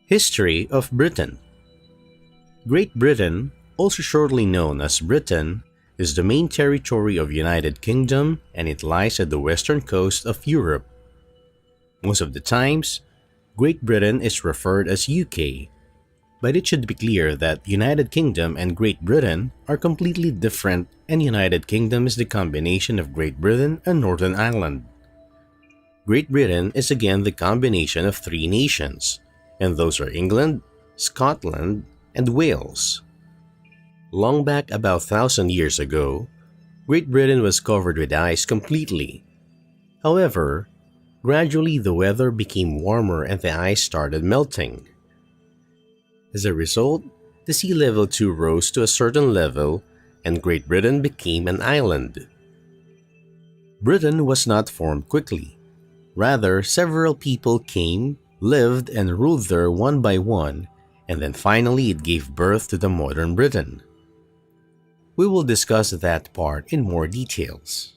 History of Britain. Great Britain, also shortly known as Britain, is the main territory of United Kingdom and it lies at the western coast of Europe. Most of the times, Great Britain is referred as UK, but it should be clear that United Kingdom and Great Britain are completely different and United Kingdom is the combination of Great Britain and Northern Ireland. Great Britain is again the combination of three nations, and those are England, Scotland, and Wales. Long back about 1,000 years ago, Great Britain was covered with ice completely. However, gradually the weather became warmer and the ice started melting. As a result, the sea level too rose to a certain level and Great Britain became an island. Britain was not formed quickly. Rather, several people came, lived, and ruled there one by one, and then finally it gave birth to the modern Britain. We will discuss that part in more details.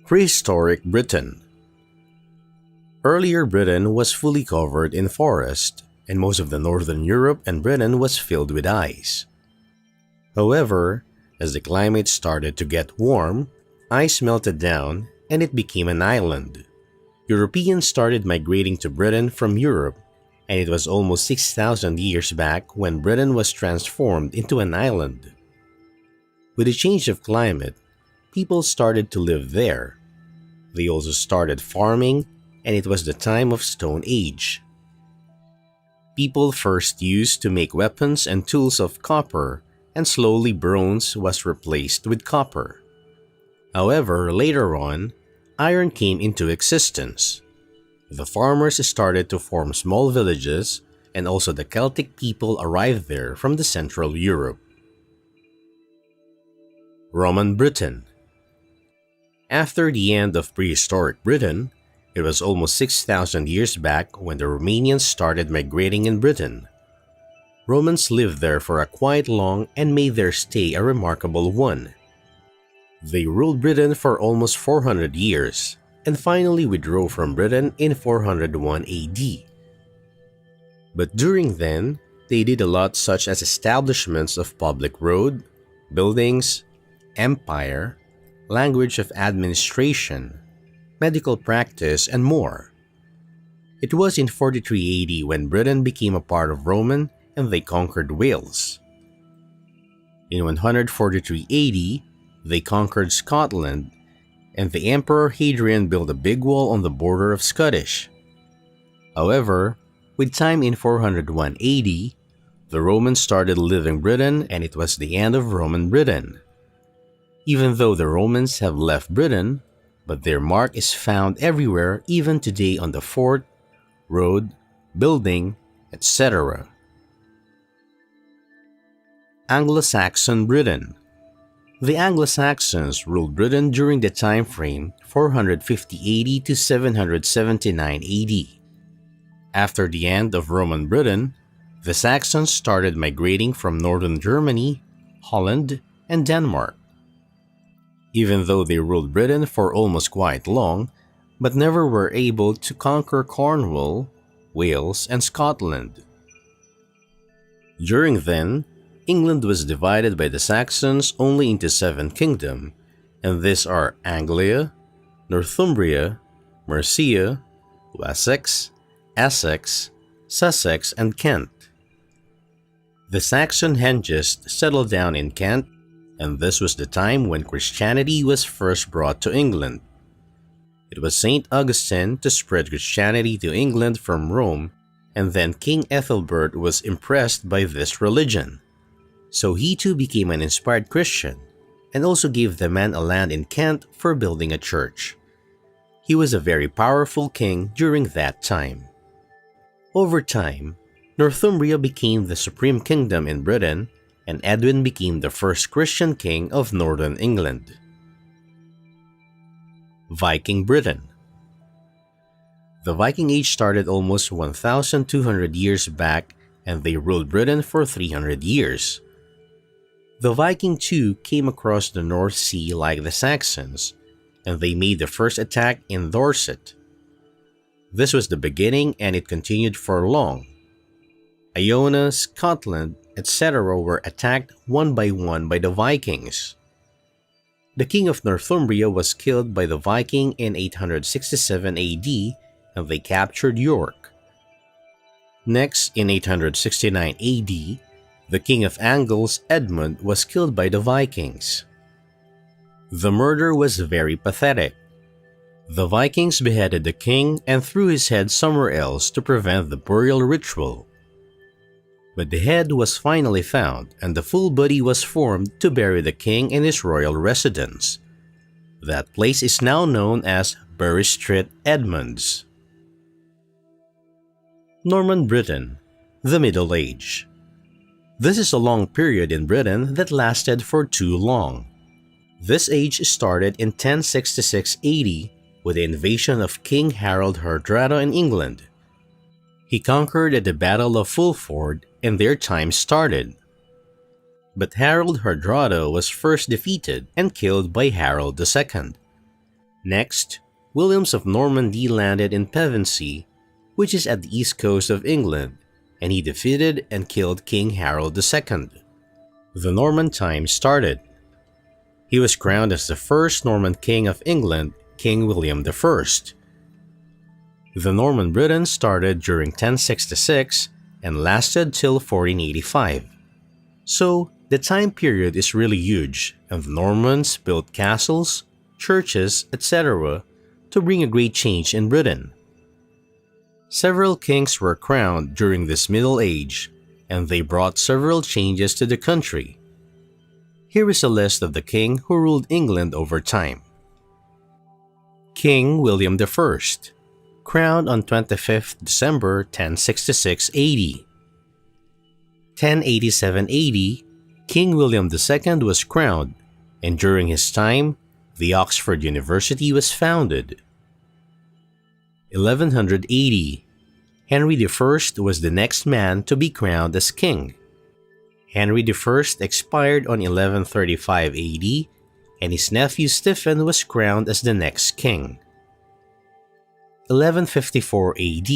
Prehistoric Britain. Earlier Britain was fully covered in forest, and most of the northern Europe and Britain was filled with ice. However, as the climate started to get warm, ice melted down and it became an island. Europeans started migrating to Britain from Europe, and it was almost 6,000 years back when Britain was transformed into an island. With the change of climate, people started to live there. They also started farming, and it was the time of Stone Age. People first used to make weapons and tools of copper, and slowly bronze was replaced with copper. However, later on, iron came into existence. The farmers started to form small villages, and also the Celtic people arrived there from the Central Europe. Roman Britain. After the end of prehistoric Britain, it was almost 6,000 years back when the Romanians started migrating in Britain. Romans lived there for a quite long and made their stay a remarkable one. They ruled Britain for almost 400 years, and finally withdrew from Britain in 401 AD. But during then, they did a lot such as establishments of public road, buildings, empire, language of administration, medical practice, and more. It was in 43 AD when Britain became a part of Roman and they conquered Wales. In 143 AD, they conquered Scotland, and the Emperor Hadrian built a big wall on the border of Scottish. However, with time in 401 AD, the Romans started leaving Britain and it was the end of Roman Britain. Even though the Romans have left Britain, but their mark is found everywhere even today on the fort, road, building, etc. Anglo-Saxon Britain. The Anglo-Saxons ruled Britain during the time frame 450 AD to 779 AD. After the end of Roman Britain, the Saxons started migrating from northern Germany, Holland, and Denmark. Even though they ruled Britain for almost quite long, but never were able to conquer Cornwall, Wales, and Scotland. During then, England was divided by the Saxons only into 7 kingdoms, and these are Anglia, Northumbria, Mercia, Wessex, Essex, Sussex, and Kent. The Saxon Hengist settled down in Kent, and this was the time when Christianity was first brought to England. It was St. Augustine to spread Christianity to England from Rome, and then King Ethelbert was impressed by this religion. So he too became an inspired Christian, and also gave the man a land in Kent for building a church. He was a very powerful king during that time. Over time, Northumbria became the supreme kingdom in Britain, and Edwin became the first Christian king of northern England. Viking Britain. The Viking Age started almost 1,200 years back, and they ruled Britain for 300 years. The Viking too came across the North Sea like the Saxons, and they made the first attack in Dorset. This was the beginning and it continued for long. Iona, Scotland, etc. were attacked one by the Vikings. The king of Northumbria was killed by the Viking in 867 AD and they captured York. Next, in 869 AD, the king of Angles, Edmund, was killed by the Vikings. The murder was very pathetic. The Vikings beheaded the king and threw his head somewhere else to prevent the burial ritual. But the head was finally found and the full body was formed to bury the king in his royal residence. That place is now known as Bury Street, Edmunds. Norman Britain, the Middle Age. This is a long period in Britain that lasted for too long. This age started in 1066 AD with the invasion of King Harold Hardrada in England. He conquered at the Battle of Fulford and their time started. But Harold Hardrada was first defeated and killed by Harold II. Next, Williams of Normandy landed in Pevensey, which is at the east coast of England, and he defeated and killed King Harold II. The Norman time started. He was crowned as the first Norman king of England, King William I. The Norman Britain started during 1066 and lasted till 1485. So, the time period is really huge, and the Normans built castles, churches, etc. to bring a great change in Britain. Several kings were crowned during this Middle Age, and they brought several changes to the country. Here is a list of the king who ruled England over time. King William I, crowned on 25th December 1066 AD. 1087 AD, King William II was crowned, and during his time, the Oxford University was founded. 1100 AD, Henry I was the next man to be crowned as king. Henry I expired on 1135 AD, and his nephew Stephen was crowned as the next king. 1154 AD,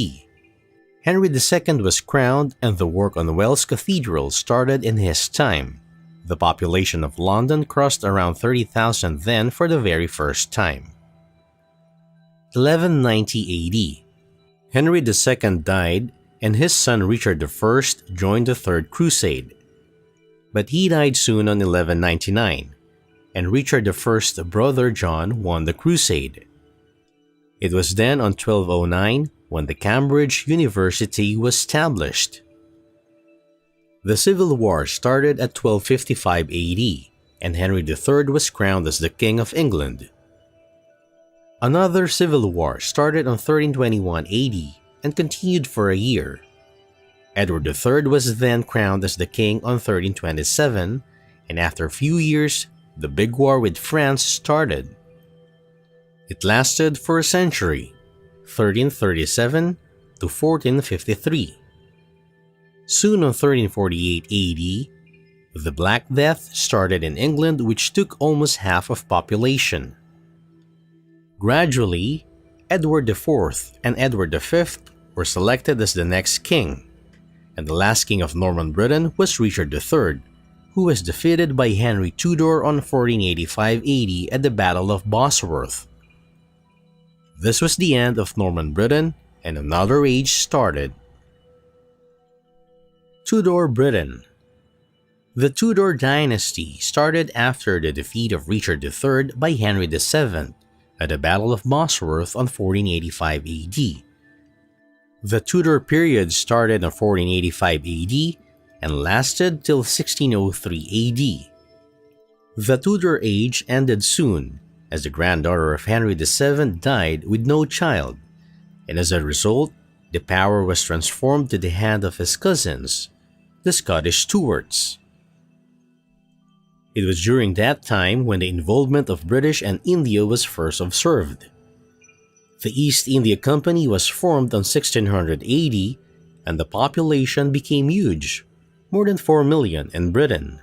Henry II was crowned and the work on Wells Cathedral started in his time. The population of London crossed around 30,000 then for the very first time. 1190 AD, Henry II died and his son Richard I joined the Third Crusade. But he died soon on 1199, and Richard I's brother John won the crusade. It was then on 1209 when the Cambridge University was established. The Civil War started at 1255 AD, and Henry III was crowned as the King of England. Another civil war started on 1321 AD and continued for a year. Edward III was then crowned as the king on 1327, and after a few years, the big war with France started. It lasted for a century, 1337 to 1453. Soon on 1348 AD, the Black Death started in England, which took almost half of population. Gradually, Edward IV and Edward V were selected as the next king, and the last king of Norman Britain was Richard III, who was defeated by Henry Tudor on 1485 AD at the Battle of Bosworth. This was the end of Norman Britain, and another age started. Tudor Britain. The Tudor dynasty started after the defeat of Richard III by Henry VII at the Battle of Bosworth on 1485 AD. The Tudor period started on 1485 AD and lasted till 1603 AD. The Tudor age ended soon, as the granddaughter of Henry VII died with no child, and as a result, the power was transformed to the hand of his cousins, the Scottish Stuarts. It was during that time when the involvement of British and India was first observed. The East India Company was formed on 1600 AD, and the population became huge, more than 4 million in Britain.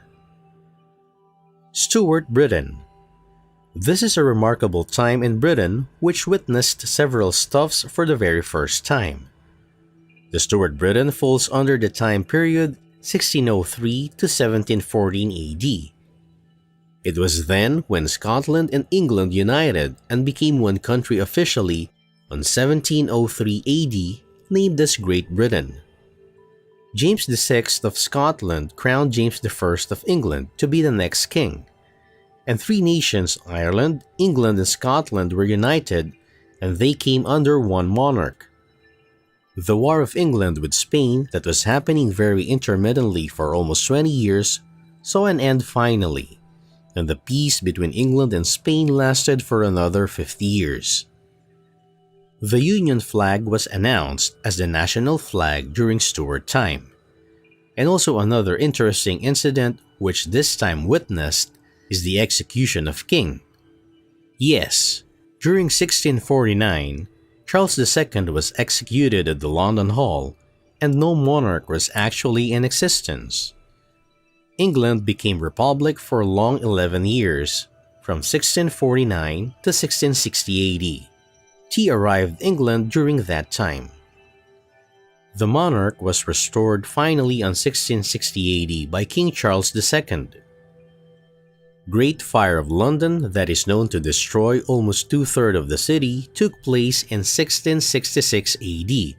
Stuart Britain. This is a remarkable time in Britain which witnessed several stuffs for the very first time. The Stuart Britain falls under the time period 1603 to 1714 AD. It was then when Scotland and England united and became one country officially on 1703 AD, named as Great Britain. James VI of Scotland crowned James I of England to be the next king, and three nations, Ireland, England, and Scotland, were united, and they came under one monarch. The War of England with Spain, that was happening very intermittently for almost 20 years, saw an end finally, and the peace between England and Spain lasted for another 50 years. The Union flag was announced as the national flag during Stuart time. And also another interesting incident which this time witnessed is the execution of king. Yes, during 1649, Charles II was executed at the London Hall, and no monarch was actually in existence. England became republic for a long 11 years, from 1649 to 1660 AD. Tea arrived England during that time. The monarch was restored finally on 1660 AD by King Charles II. Great Fire of London, that is known to destroy almost two-thirds of the city, took place in 1666 AD,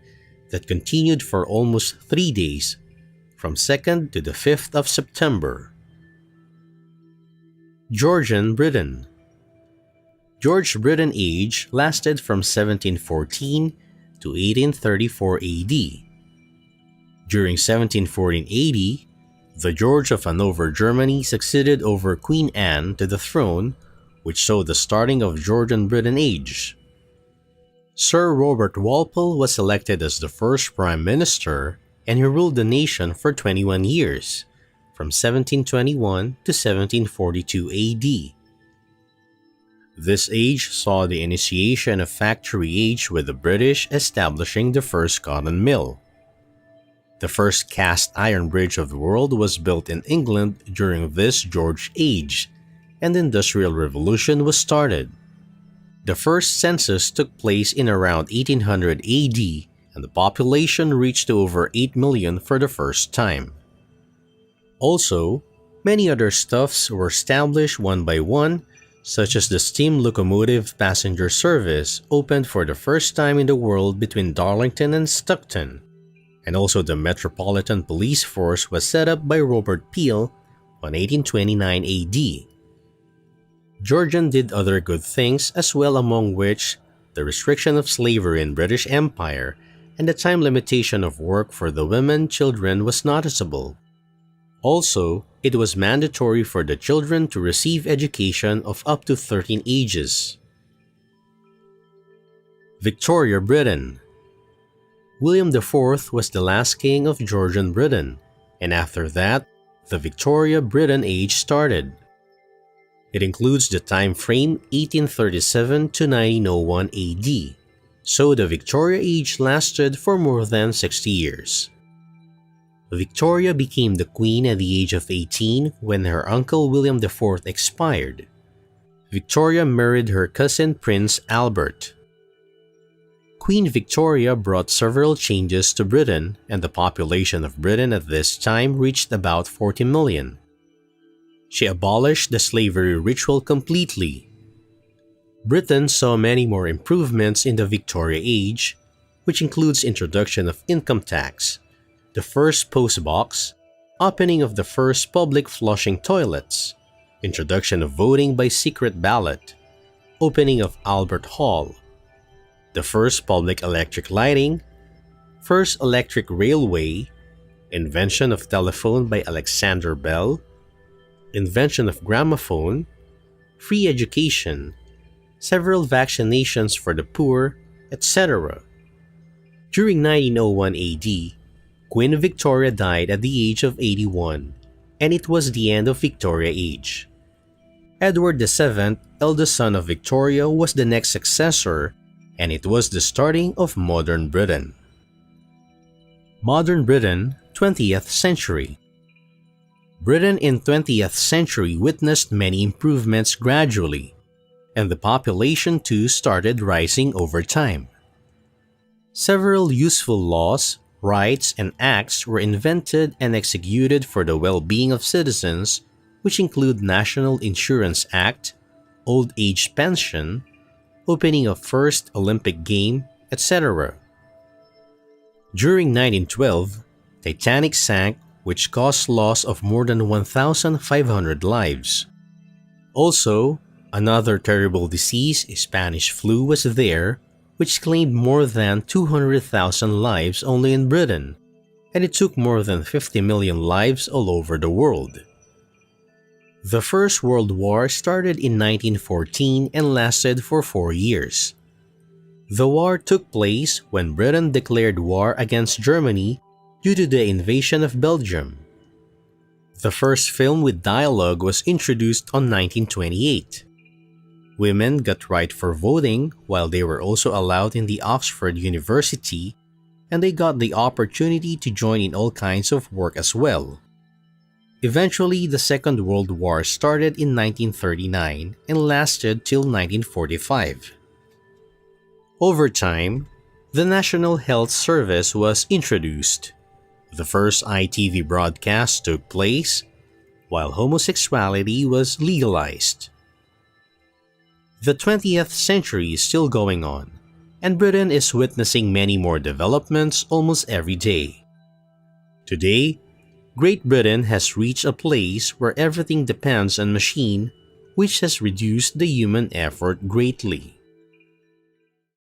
that continued for almost 3 days, from 2nd to the 5th of September. Georgian Britain. George Britain age lasted from 1714 to 1834 AD. During 1714 AD, the George of Hanover, Germany succeeded over Queen Anne to the throne, which saw the starting of Georgian Britain age. Sir Robert Walpole was elected as the first Prime Minister, and he ruled the nation for 21 years, from 1721 to 1742 AD. This age saw the initiation of factory age, with the British establishing the first cotton mill. The first cast iron bridge of the world was built in England during this George age, and the Industrial Revolution was started. The first census took place in around 1800 AD, and the population reached to over 8 million for the first time. Also, many other stuffs were established one by one, such as the steam locomotive passenger service opened for the first time in the world between Darlington and Stockton, and also the Metropolitan Police Force was set up by Robert Peel on 1829 AD. Georgian did other good things as well, among which the restriction of slavery in British Empire and the time limitation of work for the women children was noticeable. Also, it was mandatory for the children to receive education of up to 13 ages. Victoria Britain. William IV was the last king of Georgian Britain, and after that, the Victoria Britain age started. It includes the time frame 1837 to 1901 AD, so the Victoria age lasted for more than 60 years. Victoria became the queen at the age of 18 when her uncle William IV expired. Victoria married her cousin Prince Albert. Queen Victoria brought several changes to Britain, and the population of Britain at this time reached about 40 million. She abolished the slavery ritual completely. Britain saw many more improvements in the Victoria age, which includes introduction of income tax, the first post box, opening of the first public flushing toilets, introduction of voting by secret ballot, opening of Albert Hall, the first public electric lighting, first electric railway, invention of telephone by Alexander Bell, invention of gramophone, free education, several vaccinations for the poor, etc. During 1901 AD, Queen Victoria died at the age of 81, and it was the end of Victoria age. Edward VII, eldest son of Victoria, was the next successor, and it was the starting of modern Britain. Modern Britain, 20th century. Britain in 20th century witnessed many improvements gradually. and the population too started rising over time. Several useful laws, rights, and acts were invented and executed for the well-being of citizens, which include National Insurance Act, Old Age Pension, opening of first Olympic game, etc. During 1912, Titanic sank, which caused loss of more than 1,500 lives. Also, another terrible disease, Spanish flu, was there, which claimed more than 200,000 lives only in Britain, and it took more than 50 million lives all over the world. The First World War started in 1914 and lasted for 4 years. The war took place when Britain declared war against Germany due to the invasion of Belgium. The first film with dialogue was introduced on 1928. Women got right for voting while they were also allowed in the Oxford University, and they got the opportunity to join in all kinds of work as well. Eventually, the Second World War started in 1939 and lasted till 1945. Over time, the National Health Service was introduced. The first ITV broadcast took place, while homosexuality was legalized. The 20th century is still going on, and Britain is witnessing many more developments almost every day. Today, Great Britain has reached a place where everything depends on machine, which has reduced the human effort greatly.